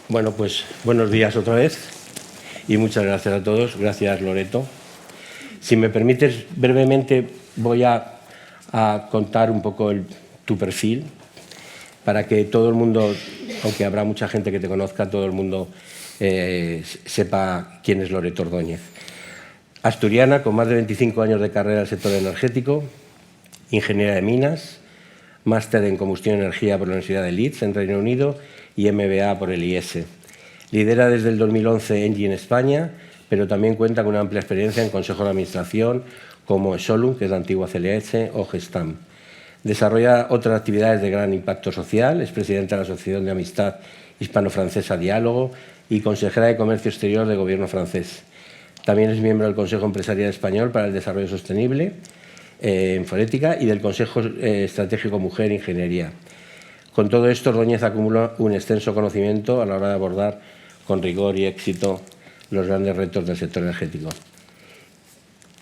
Bueno, pues buenos días otra vez y muchas gracias a todos. Gracias, Loreto. Si me permites, brevemente voy a contar un poco tu perfil para que todo el mundo, aunque habrá mucha gente que te conozca, todo el mundo sepa quién es Loreto Ordóñez. Asturiana, con más de 25 años de carrera en el sector energético, ingeniera de minas, máster en combustión y energía por la Universidad de Leeds, en Reino Unido, y MBA por el IES. Lidera desde el 2011 Engie en España, pero también cuenta con una amplia experiencia en consejos de administración como Solum, que es la antigua CLH, o Gestam. Desarrolla otras actividades de gran impacto social, es presidenta de la Asociación de Amistad Hispano-Francesa Diálogo y consejera de Comercio Exterior del Gobierno francés. También es miembro del Consejo Empresarial Español para el Desarrollo Sostenible, en Forética, y del Consejo Estratégico Mujer e Ingeniería. Con todo esto, Ordóñez acumula un extenso conocimiento a la hora de abordar con rigor y éxito los grandes retos del sector energético.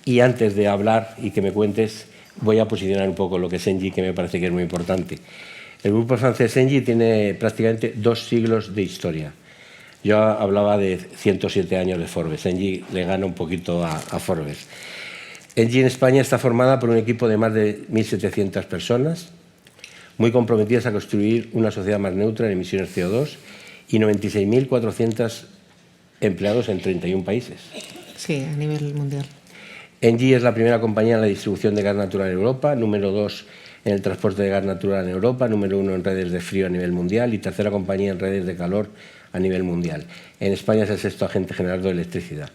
Y antes de hablar y que me cuentes, voy a posicionar un poco lo que es Engie, que me parece que es muy importante. El grupo francés Engie tiene prácticamente 2 siglos de historia. Yo hablaba de 107 años de Forbes. Engie le gana un poquito a Forbes. Engie en España está formada por un equipo de más de 1.700 personas, muy comprometidas a construir una sociedad más neutra en emisiones CO2 y 96.400 empleados en 31 países. Sí, a nivel mundial. Engie es la primera compañía en la distribución de gas natural en Europa, número 2 en el transporte de gas natural en Europa, número 1 en redes de frío a nivel mundial y tercera compañía en redes de calor a nivel mundial. En España es el 6º agente generador de electricidad.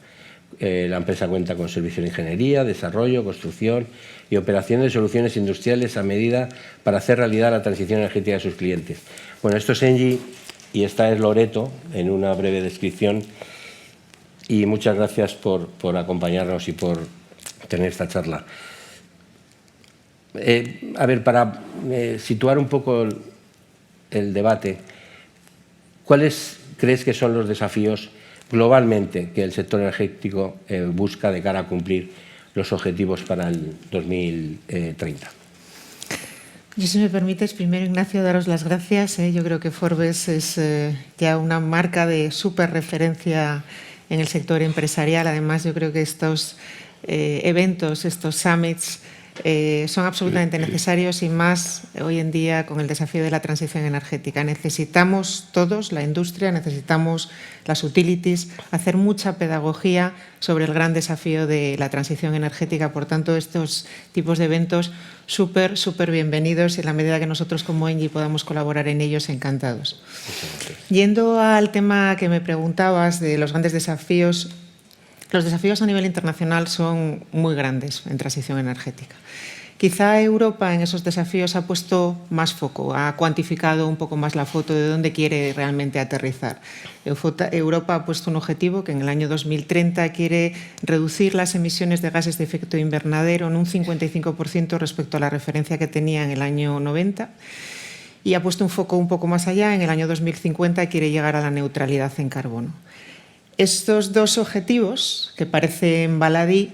La empresa cuenta con servicios de ingeniería, desarrollo, construcción y operación de soluciones industriales a medida para hacer realidad la transición energética de sus clientes. Bueno, esto es Engie y esta es Loreto en una breve descripción. Y muchas gracias por acompañarnos y por tener esta charla. A ver, para situar un poco el debate, ¿cuáles crees que son los desafíos globalmente que el sector energético busca de cara a cumplir los objetivos para el 2030? Yo, si me permites, primero, Ignacio, daros las gracias. Yo creo que Forbes es ya una marca de súper referencia en el sector empresarial. Además, yo creo que estos eventos, estos summits, son absolutamente necesarios y más hoy en día con el desafío de la transición energética. Necesitamos todos, la industria, necesitamos las utilities, hacer mucha pedagogía sobre el gran desafío de la transición energética. Por tanto, estos tipos de eventos súper bienvenidos y en la medida que nosotros como Engie podamos colaborar en ellos, encantados. Yendo al tema que me preguntabas de los grandes desafíos, los desafíos a nivel internacional son muy grandes en transición energética. Quizá Europa en esos desafíos ha puesto más foco, ha cuantificado un poco más la foto de dónde quiere realmente aterrizar. Europa ha puesto un objetivo que en el año 2030 quiere reducir las emisiones de gases de efecto invernadero en un 55% respecto a la referencia que tenía en el año 90 y ha puesto un foco un poco más allá. En el año 2050 quiere llegar a la neutralidad en carbono. Estos dos objetivos, que parecen baladí,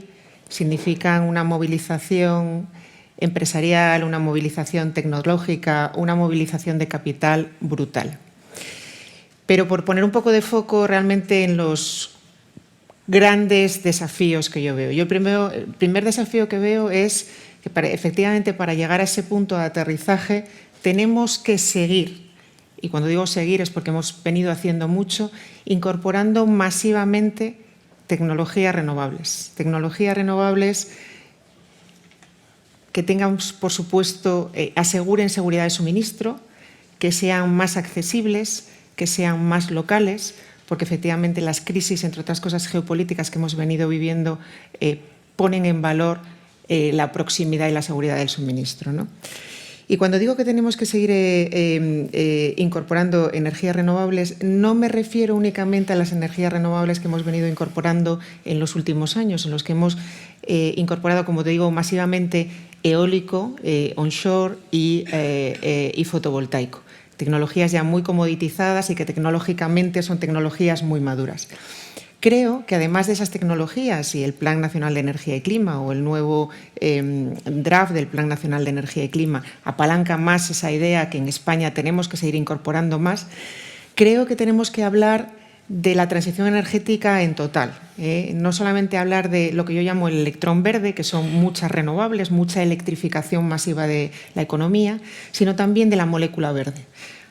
significan una movilización empresarial, una movilización tecnológica, una movilización de capital brutal. Pero por poner un poco de foco realmente en los grandes desafíos que yo veo. El primer desafío que veo es que efectivamente para llegar a ese punto de aterrizaje tenemos que seguir. Y cuando digo seguir es porque hemos venido haciendo mucho, incorporando masivamente tecnologías renovables. Tecnologías renovables que tengan, por supuesto, aseguren seguridad de suministro, que sean más accesibles, que sean más locales, porque efectivamente las crisis, entre otras cosas geopolíticas que hemos venido viviendo, ponen en valor la proximidad y la seguridad del suministro, ¿no? Y cuando digo que tenemos que seguir incorporando energías renovables, no me refiero únicamente a las energías renovables que hemos venido incorporando en los últimos años, en los que hemos incorporado, como te digo, masivamente eólico, onshore y fotovoltaico. Tecnologías ya muy comoditizadas y que tecnológicamente son tecnologías muy maduras. Creo que además de esas tecnologías y el Plan Nacional de Energía y Clima o el nuevo draft del Plan Nacional de Energía y Clima apalanca más esa idea que en España tenemos que seguir incorporando más, creo que tenemos que hablar de la transición energética en total. No solamente hablar de lo que yo llamo el electrón verde, que son muchas renovables, mucha electrificación masiva de la economía, sino también de la molécula verde.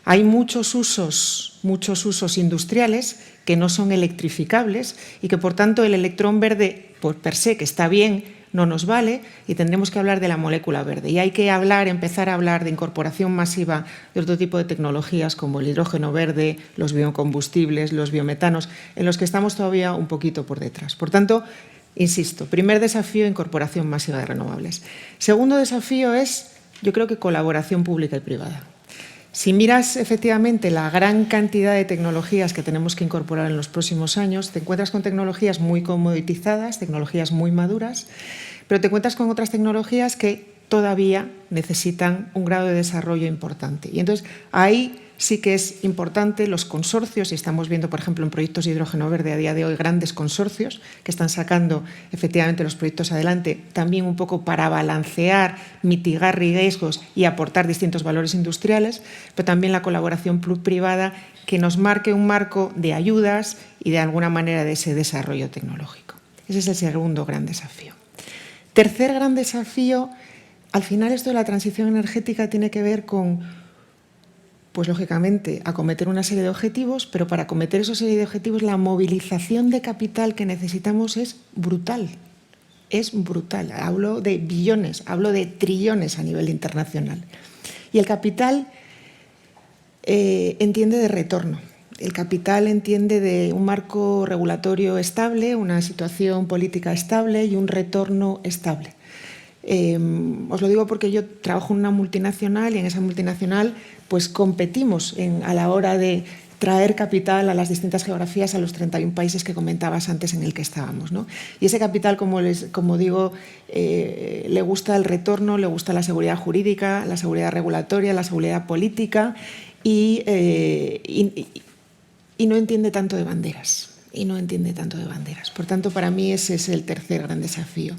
Hay muchos usos industriales que no son electrificables y que, por tanto, el electrón verde, por per se, que está bien, no nos vale y tendremos que hablar de la molécula verde. Y hay que empezar a hablar de incorporación masiva de otro tipo de tecnologías como el hidrógeno verde, los biocombustibles, los biometanos, en los que estamos todavía un poquito por detrás. Por tanto, insisto, primer desafío, incorporación masiva de renovables. Segundo desafío es, yo creo que colaboración pública y privada. Si miras efectivamente la gran cantidad de tecnologías que tenemos que incorporar en los próximos años, te encuentras con tecnologías muy comoditizadas, tecnologías muy maduras, pero te encuentras con otras tecnologías que todavía necesitan un grado de desarrollo importante. Y entonces ahí sí que es importante los consorcios, y estamos viendo, por ejemplo, en proyectos de hidrógeno verde a día de hoy grandes consorcios que están sacando efectivamente los proyectos adelante, también un poco para balancear, mitigar riesgos y aportar distintos valores industriales, pero también la colaboración privada que nos marque un marco de ayudas y de alguna manera de ese desarrollo tecnológico. Ese es el segundo gran desafío. Tercer gran desafío, al final esto de la transición energética tiene que ver con, pues lógicamente, acometer una serie de objetivos, pero para acometer esa serie de objetivos la movilización de capital que necesitamos es brutal. Es brutal. Hablo de billones, hablo de trillones a nivel internacional. Y el capital entiende de retorno. El capital entiende de un marco regulatorio estable, una situación política estable y un retorno estable. Os lo digo porque yo trabajo en una multinacional y en esa multinacional pues competimos a la hora de traer capital a las distintas geografías, a los 31 países que comentabas antes en el que estábamos, ¿no? Y ese capital, como digo, le gusta el retorno, le gusta la seguridad jurídica, la seguridad regulatoria, la seguridad política y no entiende tanto de banderas. Por tanto, para mí ese es el tercer gran desafío.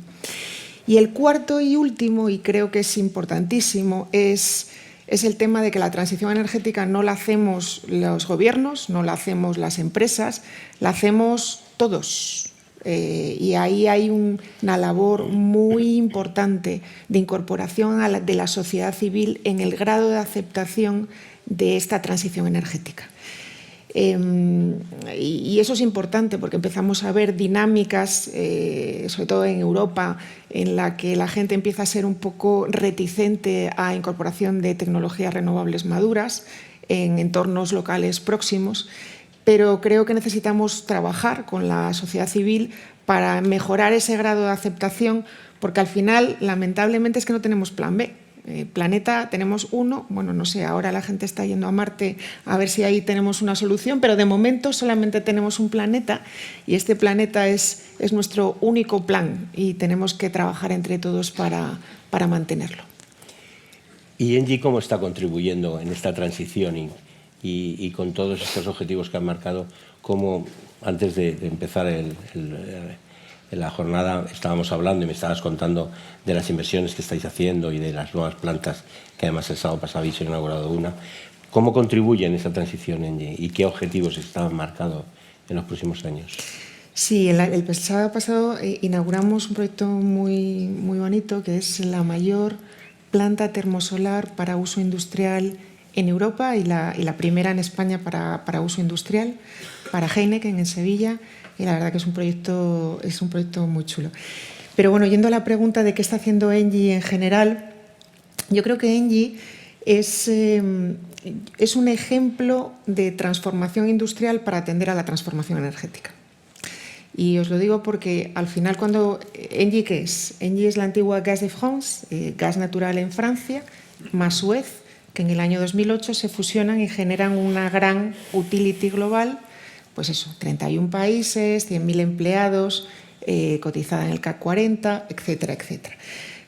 Y el cuarto y último, y creo que es importantísimo, es el tema de que la transición energética no la hacemos los gobiernos, no la hacemos las empresas, la hacemos todos. Y ahí hay una labor muy importante de incorporación de la sociedad civil en el grado de aceptación de esta transición energética. Y eso es importante porque empezamos a ver dinámicas, sobre todo en Europa, en la que la gente empieza a ser un poco reticente a incorporación de tecnologías renovables maduras en entornos locales próximos, pero creo que necesitamos trabajar con la sociedad civil para mejorar ese grado de aceptación, porque al final, lamentablemente, es que no tenemos plan B. Planeta tenemos uno, bueno, no sé, ahora la gente está yendo a Marte a ver si ahí tenemos una solución, pero de momento solamente tenemos un planeta y este planeta es nuestro único plan y tenemos que trabajar entre todos para mantenerlo. ¿Y Engie cómo está contribuyendo en esta transición y con todos estos objetivos que han marcado? Como antes de empezar en la jornada estábamos hablando y me estabas contando de las inversiones que estáis haciendo y de las nuevas plantas, que además el sábado pasado habéis inaugurado una. ¿Cómo contribuye en esa transición Engie y qué objetivos están marcados en los próximos años? Sí, el sábado pasado inauguramos un proyecto muy bonito que es la mayor planta termosolar para uso industrial en Europa y la primera en España para uso industrial, para Heineken en Sevilla. Y la verdad que es un proyecto muy chulo. Pero bueno, yendo a la pregunta de qué está haciendo Engie en general, yo creo que Engie es un ejemplo de transformación industrial para atender a la transformación energética. Y os lo digo porque al final cuando Engie, ¿qué es? Engie es la antigua Gaz de France, gas natural en Francia, más Suez, que en el año 2008 se fusionan y generan una gran utility global. Pues eso, 31 países, 100.000 empleados, cotizada en el CAC 40, etcétera, etcétera.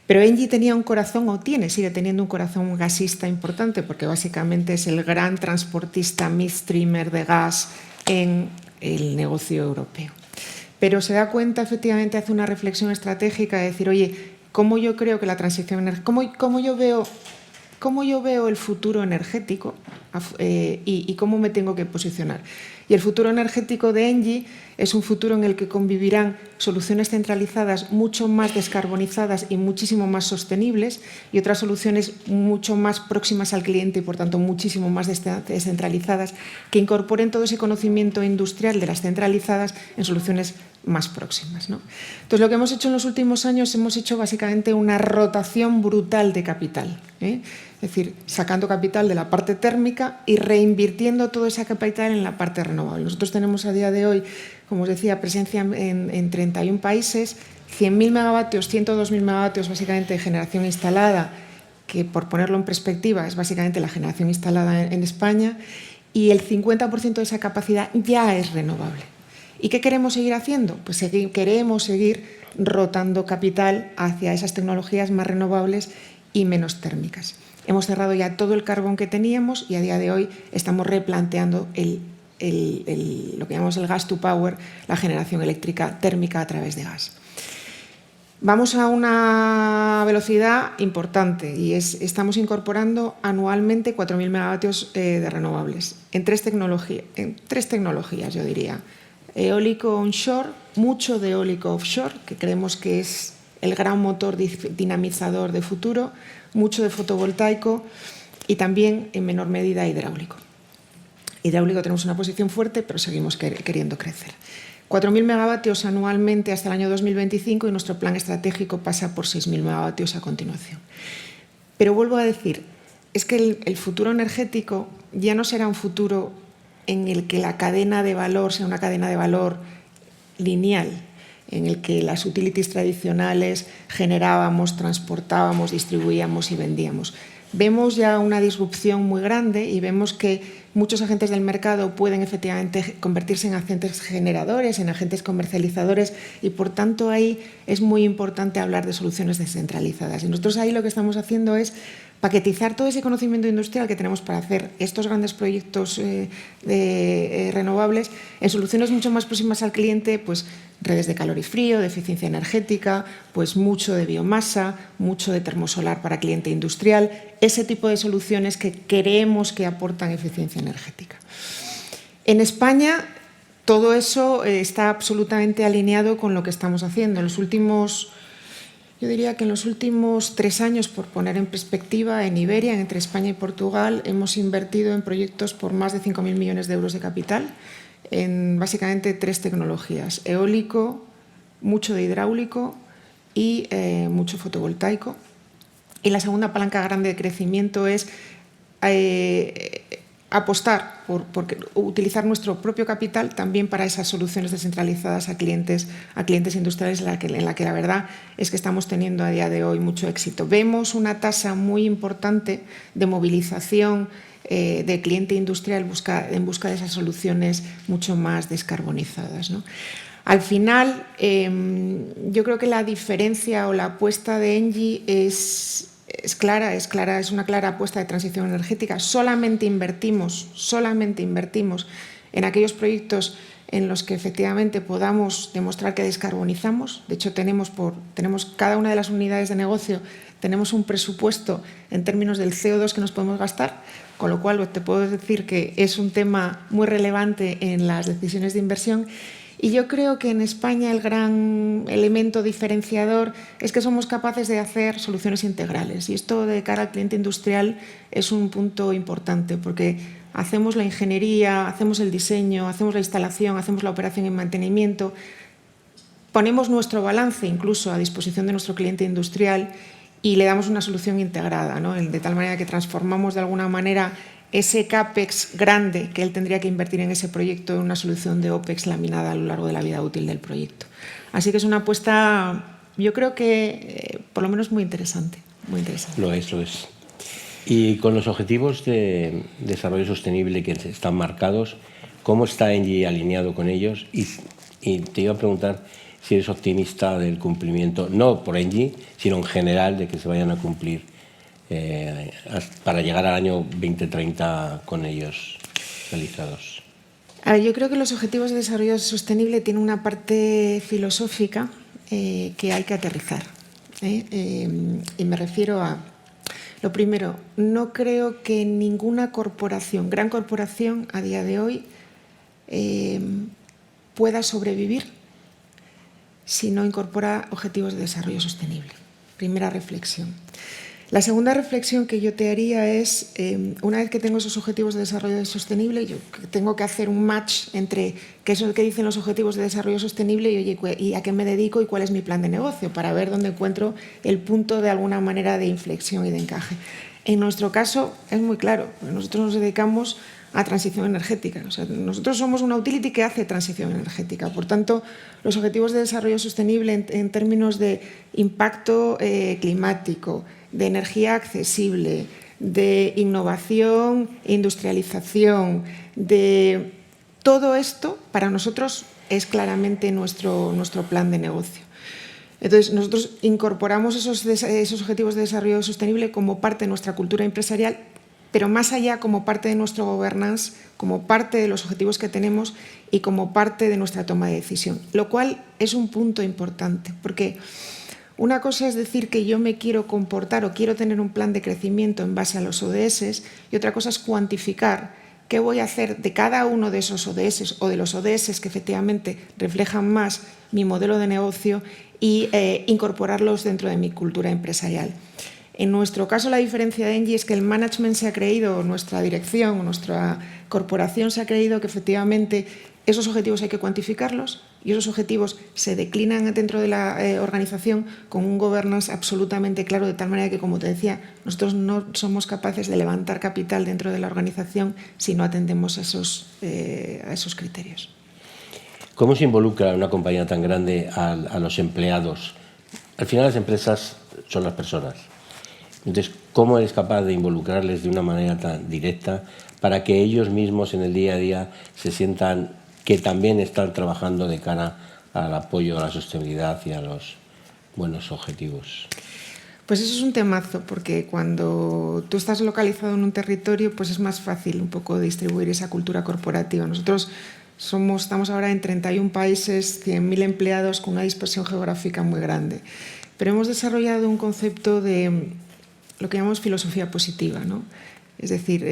Pero Engie tenía un corazón, o sigue teniendo un corazón gasista importante, porque básicamente es el gran transportista midstreamer de gas en el negocio europeo. Pero se da cuenta, efectivamente, hace una reflexión estratégica de decir, oye, ¿cómo yo creo que la transición energética, cómo yo veo el futuro energético? y cómo me tengo que posicionar. Y el futuro energético de ENGIE es un futuro en el que convivirán soluciones centralizadas mucho más descarbonizadas y muchísimo más sostenibles y otras soluciones mucho más próximas al cliente y, por tanto, muchísimo más descentralizadas que incorporen todo ese conocimiento industrial de las centralizadas en soluciones más próximas, ¿no? Entonces, lo que hemos hecho en los últimos años, hemos hecho básicamente una rotación brutal de capital, ¿eh? Es decir, sacando capital de la parte térmica y reinvirtiendo todo ese capital en la parte renovable. Nosotros tenemos a día de hoy, como os decía, presencia en 31 países, 100.000 megavatios, 102.000 megavatios básicamente de generación instalada, que por ponerlo en perspectiva es básicamente la generación instalada en España, y el 50% de esa capacidad ya es renovable. ¿Y qué queremos seguir haciendo? Pues queremos seguir rotando capital hacia esas tecnologías más renovables y menos térmicas. Hemos cerrado ya todo el carbón que teníamos y a día de hoy estamos replanteando lo que llamamos el gas to power, la generación eléctrica térmica a través de gas. Vamos a una velocidad importante y estamos incorporando anualmente 4.000 megavatios de renovables en tres tecnologías, yo diría. Eólico onshore, mucho de eólico offshore, que creemos que es el gran motor dinamizador de futuro, mucho de fotovoltaico y también en menor medida hidráulico. Hidráulico tenemos una posición fuerte, pero seguimos queriendo crecer. 4.000 megavatios anualmente hasta el año 2025 y nuestro plan estratégico pasa por 6.000 megavatios a continuación. Pero vuelvo a decir, es que el futuro energético ya no será un futuro en el que la cadena de valor sea una cadena de valor lineal, en el que las utilities tradicionales generábamos, transportábamos, distribuíamos y vendíamos. Vemos ya una disrupción muy grande y vemos que muchos agentes del mercado pueden efectivamente convertirse en agentes generadores, en agentes comercializadores y, por tanto, ahí es muy importante hablar de soluciones descentralizadas. Y nosotros ahí lo que estamos haciendo es paquetizar todo ese conocimiento industrial que tenemos para hacer estos grandes proyectos renovables en soluciones mucho más próximas al cliente, pues redes de calor y frío, de eficiencia energética, pues mucho de biomasa, mucho de termosolar para cliente industrial, ese tipo de soluciones que creemos que aportan eficiencia energética. En España todo eso está absolutamente alineado con lo que estamos haciendo. Yo diría que en los últimos 3 años, por poner en perspectiva, en Iberia, entre España y Portugal, hemos invertido en proyectos por más de 5.000 millones de euros de capital en básicamente 3 tecnologías: eólico, mucho de hidráulico y mucho fotovoltaico. Y la segunda palanca grande de crecimiento es apostar por utilizar nuestro propio capital también para esas soluciones descentralizadas a clientes industriales en la que la verdad es que estamos teniendo a día de hoy mucho éxito. Vemos una tasa muy importante de movilización de cliente industrial en busca de esas soluciones mucho más descarbonizadas, ¿no? Al final, yo creo que la diferencia o la apuesta de ENGIE es una clara apuesta de transición energética. Solamente invertimos en aquellos proyectos en los que efectivamente podamos demostrar que descarbonizamos. De hecho, tenemos cada una de las unidades de negocio, tenemos un presupuesto en términos del CO2 que nos podemos gastar, con lo cual te puedo decir que es un tema muy relevante en las decisiones de inversión. Y yo creo que en España el gran elemento diferenciador es que somos capaces de hacer soluciones integrales. Y esto de cara al cliente industrial es un punto importante, porque hacemos la ingeniería, hacemos el diseño, hacemos la instalación, hacemos la operación y mantenimiento, ponemos nuestro balance incluso a disposición de nuestro cliente industrial y le damos una solución integrada, ¿no? De tal manera que transformamos de alguna manera ese CAPEX grande que él tendría que invertir en ese proyecto en una solución de OPEX laminada a lo largo de la vida útil del proyecto. Así que es una apuesta, yo creo que por lo menos muy interesante. Muy interesante. Lo es. Y con los objetivos de desarrollo sostenible que están marcados, ¿cómo está ENGIE alineado con ellos? Y te iba a preguntar si eres optimista del cumplimiento, no por ENGIE, sino en general, de que se vayan a cumplir para llegar al año 2030 con ellos realizados. Yo creo que los objetivos de desarrollo sostenible tienen una parte filosófica que hay que aterrizar. Y me refiero a Lo primero, no creo que ninguna corporación, gran corporación a día de hoy, pueda sobrevivir si no incorpora objetivos de desarrollo sostenible. Primera reflexión. La segunda reflexión que yo te haría es, una vez que tengo esos objetivos de desarrollo sostenible, yo tengo que hacer un match entre qué es lo que dicen los objetivos de desarrollo sostenible y a qué me dedico y cuál es mi plan de negocio, para ver dónde encuentro el punto de alguna manera de inflexión y de encaje. En nuestro caso es muy claro, nosotros nos dedicamos a transición energética. O sea, nosotros somos una utility que hace transición energética. Por tanto, los objetivos de desarrollo sostenible en términos de impacto climático, de energía accesible, de innovación e industrialización, de todo esto, para nosotros es claramente nuestro plan de negocio. Entonces, nosotros incorporamos esos objetivos de desarrollo sostenible como parte de nuestra cultura empresarial, pero más allá como parte de nuestro governance, como parte de los objetivos que tenemos y como parte de nuestra toma de decisión, lo cual es un punto importante, porque una cosa es decir que yo me quiero comportar o quiero tener un plan de crecimiento en base a los ODS y otra cosa es cuantificar qué voy a hacer de cada uno de esos ODS o de los ODS que efectivamente reflejan más mi modelo de negocio y incorporarlos dentro de mi cultura empresarial. En nuestro caso, la diferencia de Engie es que el management se ha creído, nuestra dirección, nuestra corporación se ha creído que efectivamente esos objetivos hay que cuantificarlos y esos objetivos se declinan dentro de la organización con un governance absolutamente claro, de tal manera que, como te decía, nosotros no somos capaces de levantar capital dentro de la organización si no atendemos a esos criterios. ¿Cómo se involucra una compañía tan grande a los empleados? Al final las empresas son las personas. Entonces, ¿cómo eres capaz de involucrarles de una manera tan directa para que ellos mismos en el día a día se sientan que también están trabajando de cara al apoyo a la sostenibilidad y a los buenos objetivos? Pues eso es un temazo, porque cuando tú estás localizado en un territorio, pues es más fácil un poco distribuir esa cultura corporativa. Nosotros estamos ahora en 31 países, 100.000 empleados con una dispersión geográfica muy grande. Pero hemos desarrollado un concepto de lo que llamamos filosofía positiva, ¿no? Es decir,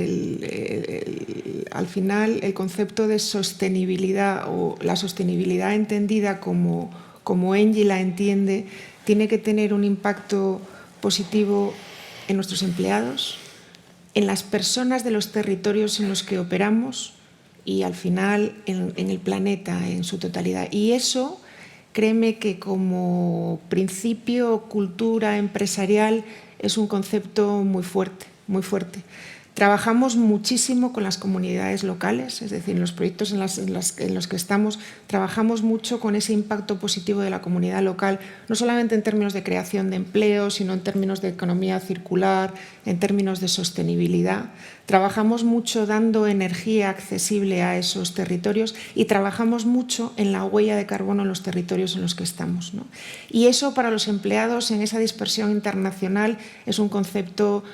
al final el concepto de sostenibilidad o la sostenibilidad entendida como Engie la entiende, tiene que tener un impacto positivo en nuestros empleados, en las personas de los territorios en los que operamos y al final en el planeta en su totalidad. Y eso, créeme que como principio, cultura empresarial, es un concepto muy fuerte, muy fuerte. Trabajamos muchísimo con las comunidades locales, es decir, en los proyectos en los que estamos, trabajamos mucho con ese impacto positivo de la comunidad local, no solamente en términos de creación de empleo, sino en términos de economía circular, en términos de sostenibilidad. Trabajamos mucho dando energía accesible a esos territorios y trabajamos mucho en la huella de carbono en los territorios en los que estamos, ¿no? Y eso para los empleados en esa dispersión internacional es un concepto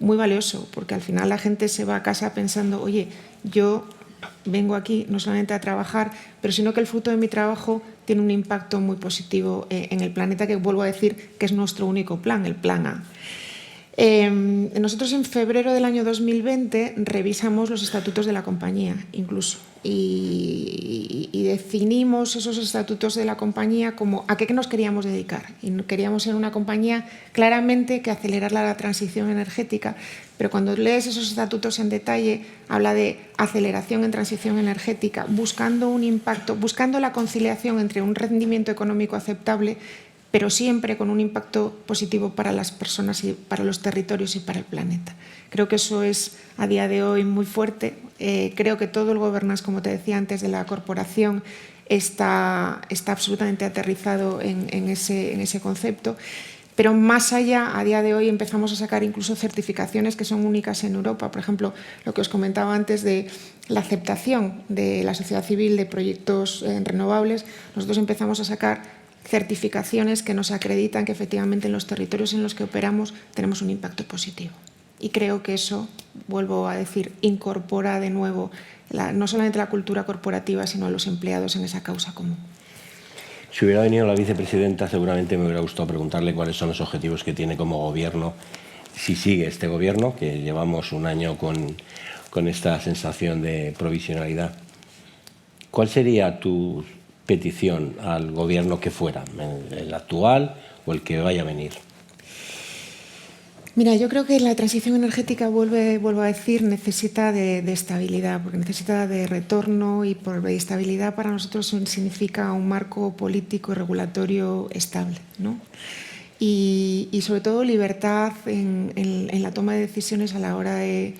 muy valioso, porque al final la gente se va a casa pensando, oye, yo vengo aquí no solamente a trabajar, pero sino que el fruto de mi trabajo tiene un impacto muy positivo en el planeta, que vuelvo a decir que es nuestro único plan, el plan A. Nosotros en febrero del año 2020 revisamos los estatutos de la compañía, incluso, y definimos esos estatutos de la compañía como a qué nos queríamos dedicar. Y queríamos ser una compañía claramente que acelerara la transición energética, pero cuando lees esos estatutos en detalle, habla de aceleración en transición energética, buscando un impacto, buscando la conciliación entre un rendimiento económico aceptable, pero siempre con un impacto positivo para las personas y para los territorios y para el planeta. Creo que eso es a día de hoy muy fuerte. Creo que todo el governance, como te decía antes, de la corporación está absolutamente aterrizado en ese concepto. Pero más allá, a día de hoy empezamos a sacar incluso certificaciones que son únicas en Europa. Por ejemplo, lo que os comentaba antes de la aceptación de la sociedad civil de proyectos renovables, nosotros empezamos a sacar certificaciones que nos acreditan que efectivamente en los territorios en los que operamos tenemos un impacto positivo. Y creo que eso, vuelvo a decir, incorpora de nuevo no solamente la cultura corporativa, sino a los empleados en esa causa común. Si hubiera venido la vicepresidenta, seguramente me hubiera gustado preguntarle cuáles son los objetivos que tiene como gobierno si sigue este gobierno, que llevamos un año con esta sensación de provisionalidad. ¿Cuál sería tu petición al gobierno que fuera, el actual o el que vaya a venir? Mira, yo creo que la transición energética, vuelvo a decir, necesita de estabilidad, porque necesita de retorno, y por estabilidad para nosotros significa un marco político y regulatorio estable, ¿no? Y sobre todo libertad en la toma de decisiones a la hora de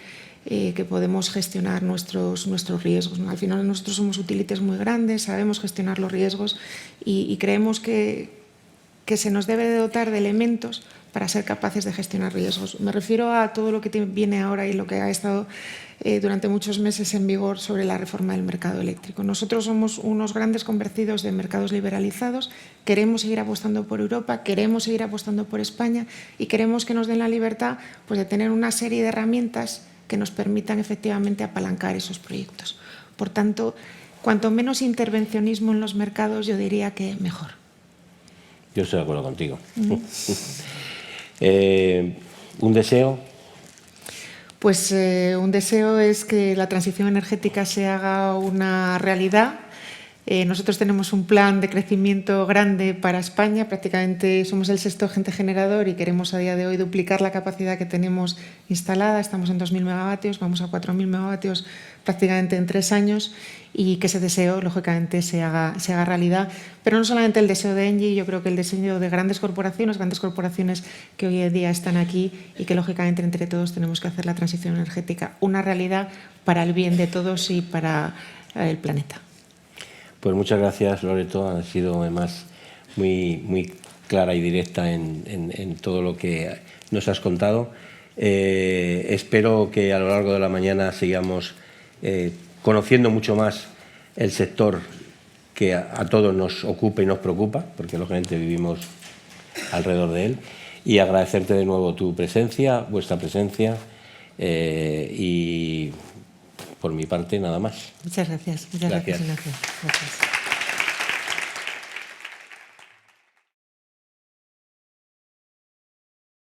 que podemos gestionar nuestros riesgos, ¿no? Al final nosotros somos utilities muy grandes, sabemos gestionar los riesgos y creemos que se nos debe de dotar de elementos para ser capaces de gestionar riesgos. Me refiero a todo lo que viene ahora y lo que ha estado durante muchos meses en vigor sobre la reforma del mercado eléctrico. Nosotros somos unos grandes convencidos de mercados liberalizados, queremos seguir apostando por Europa, queremos seguir apostando por España y queremos que nos den la libertad, pues, de tener una serie de herramientas que nos permitan efectivamente apalancar esos proyectos. Por tanto, cuanto menos intervencionismo en los mercados, yo diría que mejor. Yo estoy de acuerdo contigo. ¿Un deseo? Pues un deseo es que la transición energética se haga una realidad. Nosotros tenemos un plan de crecimiento grande para España, prácticamente somos el 6º agente generador y queremos a día de hoy duplicar la capacidad que tenemos instalada. Estamos en 2.000 megavatios, vamos a 4.000 megavatios prácticamente en 3 años, y que ese deseo, lógicamente, se haga realidad. Pero no solamente el deseo de ENGIE, yo creo que el deseo de grandes corporaciones que hoy en día están aquí y que, lógicamente, entre todos tenemos que hacer la transición energética una realidad para el bien de todos y para el planeta. Pues muchas gracias, Loreto. Ha sido además muy clara y directa en todo lo que nos has contado. Espero que a lo largo de la mañana sigamos conociendo mucho más el sector que a todos nos ocupa y nos preocupa, porque lógicamente vivimos alrededor de él. Y agradecerte de nuevo tu presencia, vuestra presencia, y por mi parte nada más. Muchas gracias. Muchas gracias, Ignacio. Gracias.